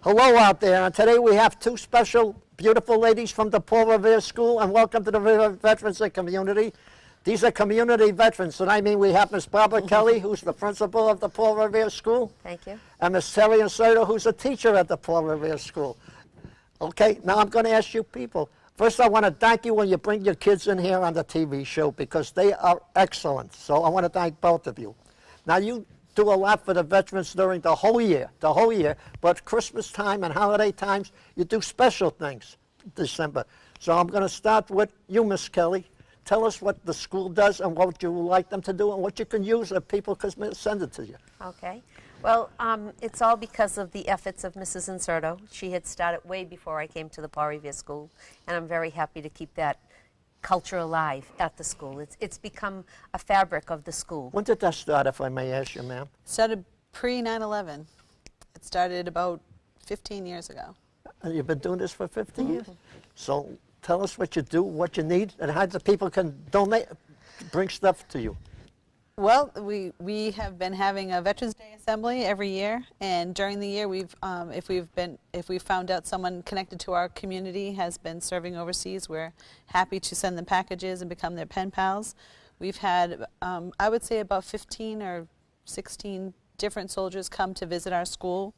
Hello out there, and today we have two special, beautiful ladies from the Paul Revere School, and welcome to the Veterans and Community. These are community veterans, and I mean we have Miss Barbara Kelly, who's the principal of the Paul Revere School. Thank you. And Miss Terri Incerto, who's a teacher at the Paul Revere School. Okay, now I'm going to ask you people. First, I want to thank you when you bring your kids in here on the TV show, because they are excellent. So I want to thank both of you. Now, you do a lot for the veterans during the whole year, but Christmas time and holiday times, you do special things December. So I'm going to start with you, Miss Kelly. Tell us what the school does and what you would like them to do and what you can use if people can send it to you. Okay. Well, it's all because of the efforts of Mrs. Incerto. She had started way before I came to the Paul Revere School, and I'm very happy to keep that culture alive at the school. It's become a fabric of the school. When did that start, if I may ask you, ma'am? It started pre-9/11. It started about 15 years ago. And you've been doing this for 50 years? So tell us what you do, what you need, and how the people can donate, bring stuff to you. Well, we have been having a Veterans Day assembly every year, and during the year, if we've found out someone connected to our community has been serving overseas, we're happy to send them packages and become their pen pals. We've had, I would say, about 15 or 16 different soldiers come to visit our school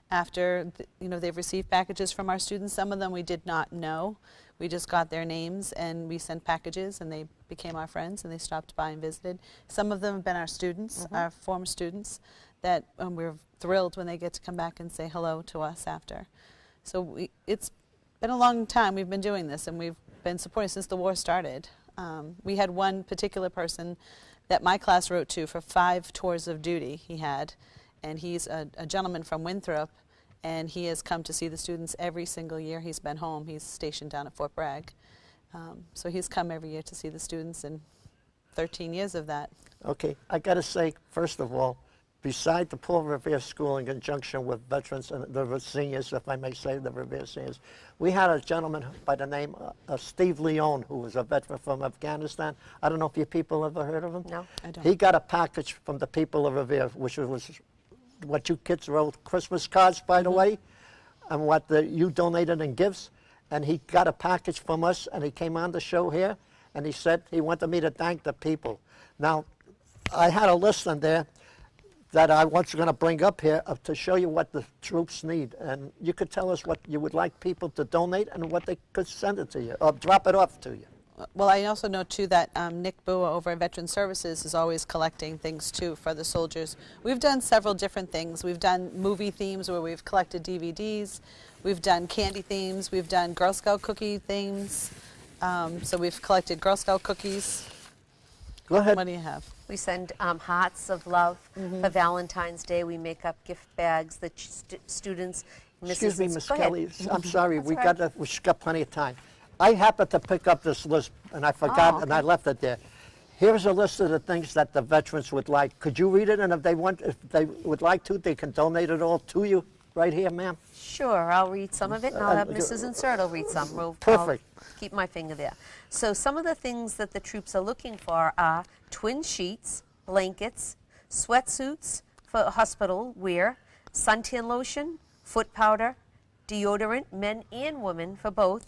after they've received packages from our students. Some of them we did not know. We just got their names and we sent packages, and they became our friends and they stopped by and visited. Some of them have been our students, our former students, that we're thrilled when they get to come back and say hello to us after. So it's been a long time we've been doing this, and we've been supporting since the war started. We had one particular person that my class wrote to for 5 tours of duty he had, and he's a gentleman from Winthrop, and he has come to see the students every single year he's been home. He's stationed down at Fort Bragg. So he's come every year to see the students, and 13 years of that. Okay, I got to say, first of all, beside the Paul Revere School in conjunction with veterans and the seniors, if I may say, the Revere seniors, we had a gentleman by the name of Steve Leone, who was a veteran from Afghanistan. I don't know if you people ever heard of him. No, I don't. He got a package from the people of Revere, which was what you kids wrote Christmas cards, by the way, and what you donated in gifts. And he got a package from us, and he came on the show here, and he said he wanted me to thank the people. Now, I had a list in there that I was going to bring up here to show you what the troops need. And you could tell us what you would like people to donate and what they could send it to you, or drop it off to you. Well, I also know, too, that Nick Bua over at Veteran Services is always collecting things, too, for the soldiers. We've done several different things. We've done movie themes where we've collected DVDs. We've done candy themes. We've done Girl Scout cookie themes. So we've collected Girl Scout cookies. Go ahead. What do you have? we send hearts of love for Valentine's Day. We make up gift bags that students. Excuse me, Miss Kelly. I'm sorry. That's We've right. got plenty of time. I happened to pick up this list, and I forgot, and I left it there. Here's a list of the things that the veterans would like. Could you read it? And if they would like to, they can donate it all to you right here, ma'am. Sure, I'll read some of it, and I'll have Mrs. Incerto read some. Perfect. I'll keep my finger there. So some of the things that the troops are looking for are twin sheets, blankets, sweatsuits for hospital wear, suntan lotion, foot powder, deodorant, men and women for both,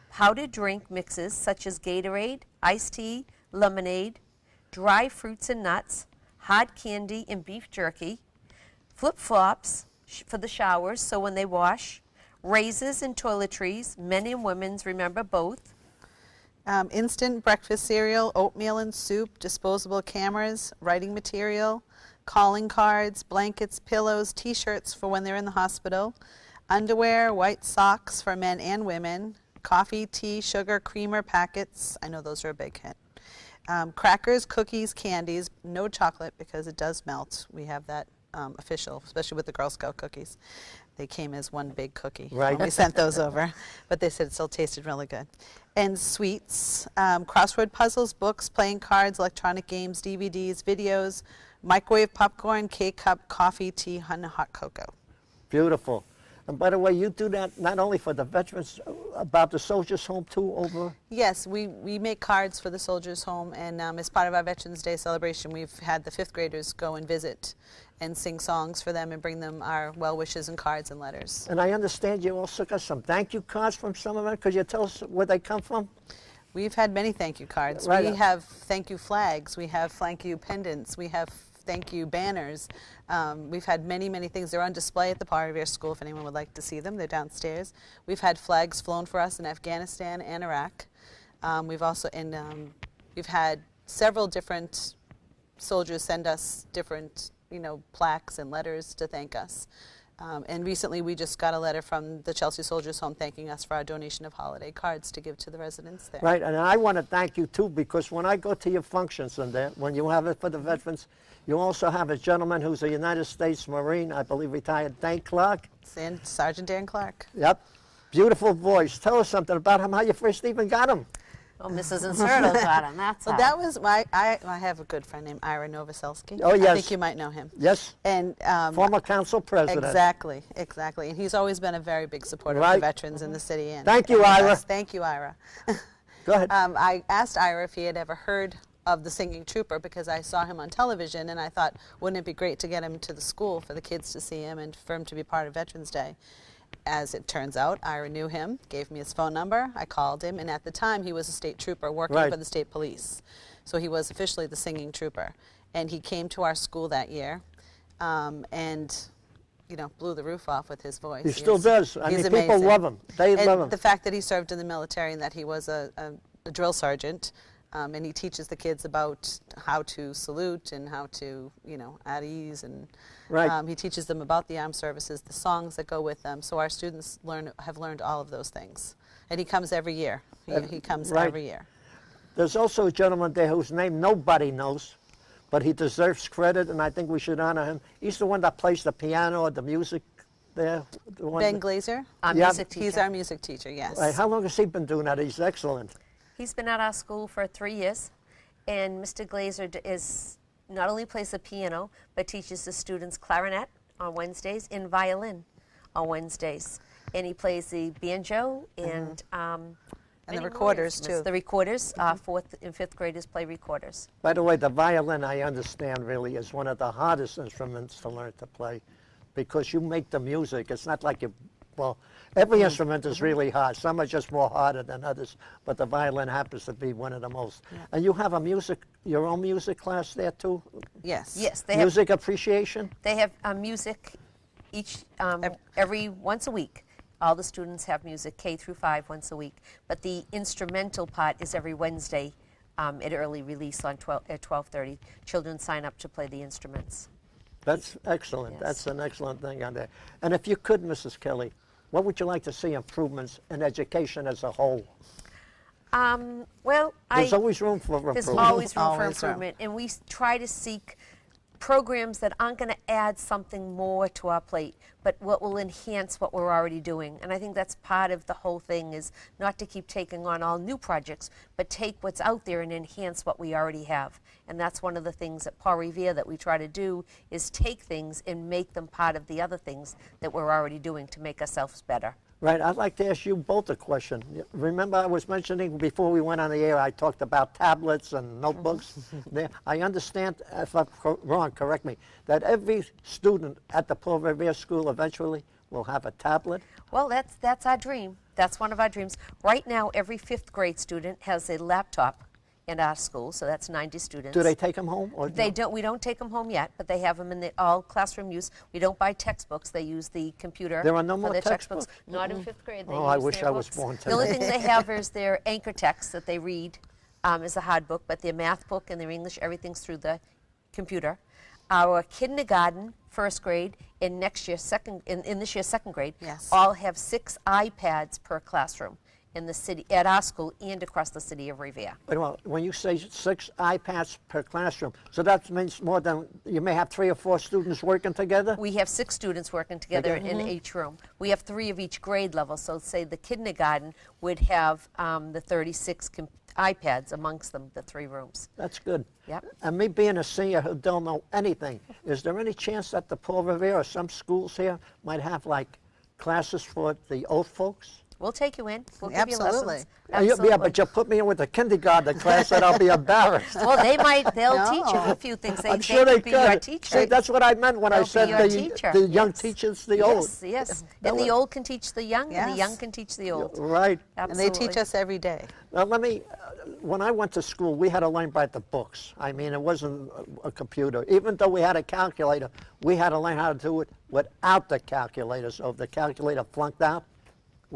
powdered drink mixes such as Gatorade, iced tea, lemonade, dry fruits and nuts, hard candy and beef jerky, flip-flops for the showers so when they wash, razors and toiletries, men and women's, remember both. Instant breakfast cereal, oatmeal and soup, disposable cameras, writing material, calling cards, blankets, pillows, T-shirts for when they're in the hospital, underwear, white socks for men and women, coffee, tea, sugar, creamer packets. I know those are a big hit. Crackers, cookies, candies, no chocolate because it does melt. We have that official, especially with the Girl Scout cookies. They came as one big cookie. Right. We sent those over, but they said it still tasted really good. And sweets, crossword puzzles, books, playing cards, electronic games, DVDs, videos, microwave popcorn, K-cup, coffee, tea, and hot cocoa. Beautiful. And by the way, you do that not only for the veterans, about the Soldiers Home too, over? Yes, we make cards for the Soldiers Home, and as part of our Veterans Day celebration, we've had the 5th graders go and visit and sing songs for them and bring them our well wishes and cards and letters. And I understand you also got some thank you cards from some of them. Could you tell us where they come from? We've had many thank you cards. Right. We have thank you flags. We have thank you pendants. We have thank you banners. We've had many, many things. They're on display at the Paul Revere School if anyone would like to see them. They're downstairs. We've had flags flown for us in Afghanistan and Iraq. We've had several different soldiers send us different, plaques and letters to thank us. And recently we just got a letter from the Chelsea Soldiers Home thanking us for our donation of holiday cards to give to the residents there. Right, and I want to thank you too, because when I go to your functions in there, when you have it for the veterans, you also have a gentleman who's a United States Marine, I believe retired, Dan Clark. And Sergeant Dan Clark. Yep, beautiful voice. Tell us something about him, how you first even got him. Oh, Mrs. Incerto got him. That's Well, how. that was I have a good friend named Ira Novoselsky. Oh, yes. I think you might know him. Yes, And former council president. Exactly. And he's always been a very big supporter of Right. the veterans in the city. And Thank you, and Ira. us. Thank you, Ira. Go ahead. I asked Ira if he had ever heard of the Singing Trooper because I saw him on television, and I thought, wouldn't it be great to get him to the school for the kids to see him and for him to be part of Veterans Day? As it turns out, Ira knew him, gave me his phone number, I called him, and at the time he was a state trooper working Right. for the state police. So he was officially the Singing Trooper. And he came to our school that year and, blew the roof off with his voice. He still does. I he's mean, people amazing. love him. They And love him. the fact that he served in the military and that he was a drill sergeant, and he teaches the kids about how to salute and how to, at ease, and Right. he teaches them about the armed services, the songs that go with them. So our students have learned all of those things. And he comes every year. He comes right. every year. There's also a gentleman there whose name nobody knows, but he deserves credit, and I think we should honor him. He's the one that plays the piano or the music there. The one Ben that- Glazer? Our Yeah. music teacher. He's our music teacher, yes. Right, how long has he been doing that? He's excellent. He's been at our school for 3 years, and Mr. Glazer not only plays the piano, but teaches the students clarinet on Wednesdays and violin on Wednesdays. And he plays the banjo and And the many more recorders, instruments. too. The recorders, 4th and 5th graders play recorders. By the way, the violin, I understand, really is one of the hardest instruments to learn to play because you make the music. It's not like every instrument is really hard. Some are just more harder than others, but the violin happens to be one of the most. Yeah. And you have your own music class there, too? Yes. Yes, they have Music appreciation? They have music every once a week. All the students have music, K through 5, once a week. But the instrumental part is every Wednesday at early release at 12:30. Children sign up to play the instruments. That's excellent. Yes. That's an excellent thing on there. And if you could, Mrs. Kelly, what would you like to see improvements in education as a whole? There's always room for improvement. There's always room for Always room. improvement, and we try to seek programs that aren't going to add something more to our plate, but what will enhance what we're already doing. And I think that's part of the whole thing, is not to keep taking on all new projects, but take what's out there and enhance what we already have. And that's one of the things at Paul Revere that we try to do, is take things and make them part of the other things that we're already doing to make ourselves better. Right, I'd like to ask you both a question. Remember I was mentioning before we went on the air, I talked about tablets and notebooks. I understand, if I'm wrong, correct me, that every student at the Paul Revere School eventually will have a tablet? Well, that's our dream. That's one of our dreams. Right now, every 5th grade student has a laptop in our school, so that's 90 students. Do they take them home? Or They no? don't. We don't take them home yet, but they have them in all classroom use. We don't buy textbooks. They use the computer. There are no for more their textbooks? Not in 5th grade. They Oh, I use wish their I was books. born The only today. thing they have is their anchor text that they read is a hard book, but their math book and their English, everything's through the computer. Our kindergarten, 1st grade, and next year in this year 2nd grade, Yes. all have 6 iPads per classroom in the city, at our school and across the city of Revere. Well, when you say 6 iPads per classroom, so that means more than, you may have 3 or 4 students working together? We have 6 students working together in each room. We have 3 of each grade level, so say the kindergarten would have the 36 iPads amongst them, the 3 rooms. That's good. Yep. And me being a senior who don't know anything, is there any chance that the Paul Revere or some schools here might have like classes for the old folks? We'll take you in. We'll give Absolutely. you lessons. Yeah, but you put me in with the kindergarten class and I'll be embarrassed. Well, they'll teach you a few things. I'm sure they could be your could. teacher. See, that's what I meant when I They'll said be your teacher. the young Yes. teaches the old. Yes, yes. That And the was- old can teach the young, and the Yes. young can teach the old. Right. Absolutely. And they teach us every day. Now, when I went to school, we had to learn by the books. I mean, it wasn't a computer. Even though we had a calculator, we had to learn how to do it without the calculator. So if the calculator flunked out,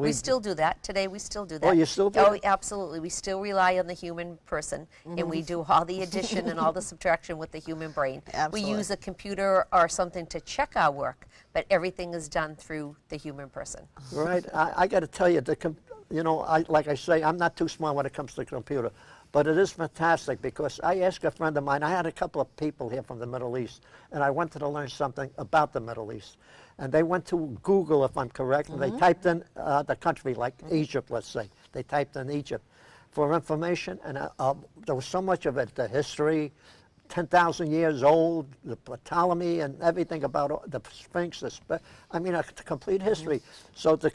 We still do that. Today we still do that. Oh, you still do Oh, it? absolutely. We still rely on the human person, and we do all the addition and all the subtraction with the human brain. Absolutely. We use a computer or something to check our work, but everything is done through the human person. right? I got to tell you, like I say, I'm not too smart when it comes to the computer, but it is fantastic because I asked a friend of mine. I had a couple of people here from the Middle East, and I wanted to learn something about the Middle East. And they went to Google, if I'm correct, and they typed in the country, like Egypt, let's say. They typed in Egypt for information, and there was so much of it, the history, 10,000 years old, the Ptolemy, and everything about the Sphinx, a complete history. So the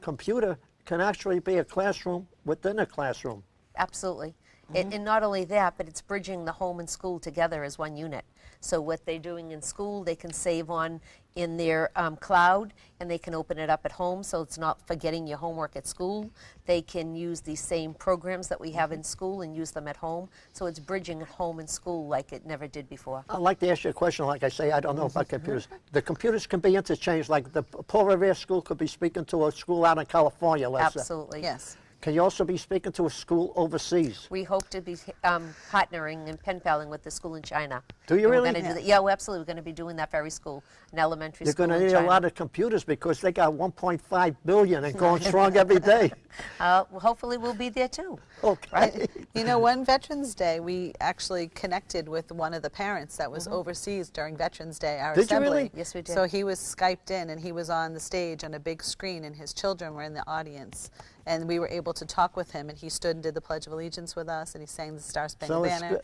computer can actually be a classroom within a classroom. Absolutely. And not only that, but it's bridging the home and school together as one unit. So what they're doing in school, they can save on in their cloud, and they can open it up at home, so it's not forgetting your homework at school. They can use these same programs that we have in school and use them at home. So it's bridging home and school like it never did before. I'd like to ask you a question. Like I say, I don't know about computers. The computers can be interchanged. Like the Paul Revere School could be speaking to a school out in California, let's say. Absolutely. Yes. Can you also be speaking to a school overseas? We hope to be partnering and pen paling with the school in China. Do you And really? We're gonna do that. Yeah, we're absolutely. We're going to be doing that very school, an elementary You're school going to in need China. a lot of computers because they got 1.5 billion and going strong every day. Well, hopefully we'll be there too. Okay. You know, one Veterans Day, we actually connected with one of the parents that was overseas during Veterans Day, our Did you assembly. really? Yes, we did. So he was Skyped in, and he was on the stage on a big screen, and his children were in the audience. And we were able to talk with him, and he stood and did the Pledge of Allegiance with us, and he sang the Star Spangled So it's Banner. good.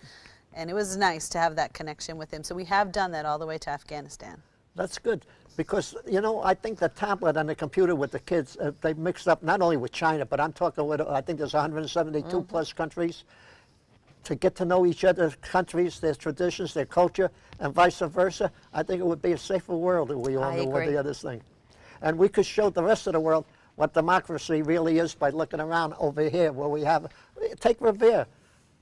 And it was nice to have that connection with him. So we have done that all the way to Afghanistan. That's good because, I think the tablet and the computer with the kids, they mixed up not only with China, but I'm talking with, I think there's 172 plus countries. To get to know each other's countries, their traditions, their culture, and vice versa, I think it would be a safer world if we all I knew what agree. the other thing. And we could show the rest of the world what democracy really is by looking around over here where we have, take Revere.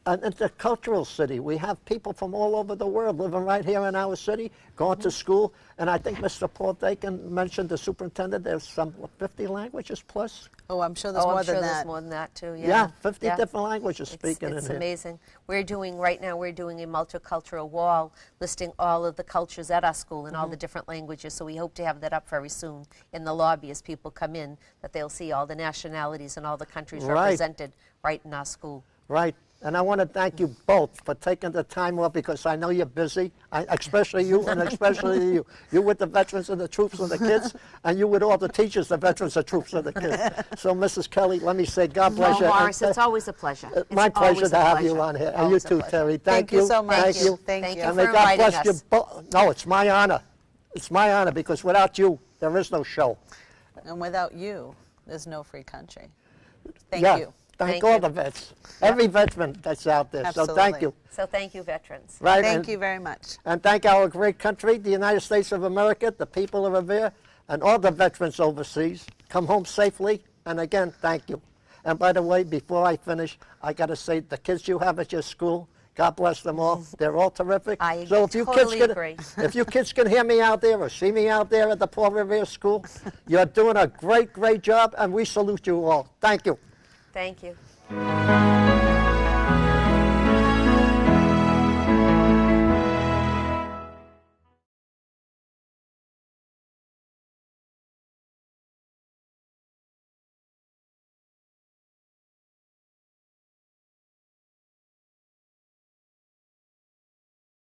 And it's a cultural city. We have people from all over the world living right here in our city, going to school. And I think Mr. Paul Dakin mentioned, the superintendent, there's some 50 languages plus. Oh, I'm sure there's Oh, more I'm sure than there's that. more than that too. Yeah, 50 Yeah. different languages speaking It's in here. amazing. Right now we're doing a multicultural wall listing all of the cultures at our school and all the different languages. So we hope to have that up very soon in the lobby as people come in, that they'll see all the nationalities and all the countries Right. represented right in our school. Right. And I want to thank you both for taking the time off because I know you're busy, especially you and especially you. You with the veterans and the troops and the kids, and you with all the teachers, the veterans, the troops, and the kids. So, Mrs. Kelly, let me say God bless Oh, you. Morris, And, it's always a pleasure. It's my pleasure always to a have you pleasure. on here. And you Always a too, pleasure. Terry. Thank you so much. Thank you. Thank Thank you. you And for may God inviting bless you us. both. No, it's my honor. It's my honor because without you, there is no show. And without you, there's no free country. Thank Yeah. you. Thank Thank all you. the vets. Every veteran that's out there. So thank Absolutely. you. So thank you, veterans. Right. Thank and- you very much. And thank our great country, the United States of America, the people of Revere, and all the veterans overseas. Come home safely, and again, thank you. And by the way, before I finish, I got to say, the kids you have at your school, God bless them all. They're all terrific. I so if you totally kids agree. if you kids can hear me out there or see me out there at the Paul Revere School, you're doing a great, great job, and we salute you all. Thank you. Thank you.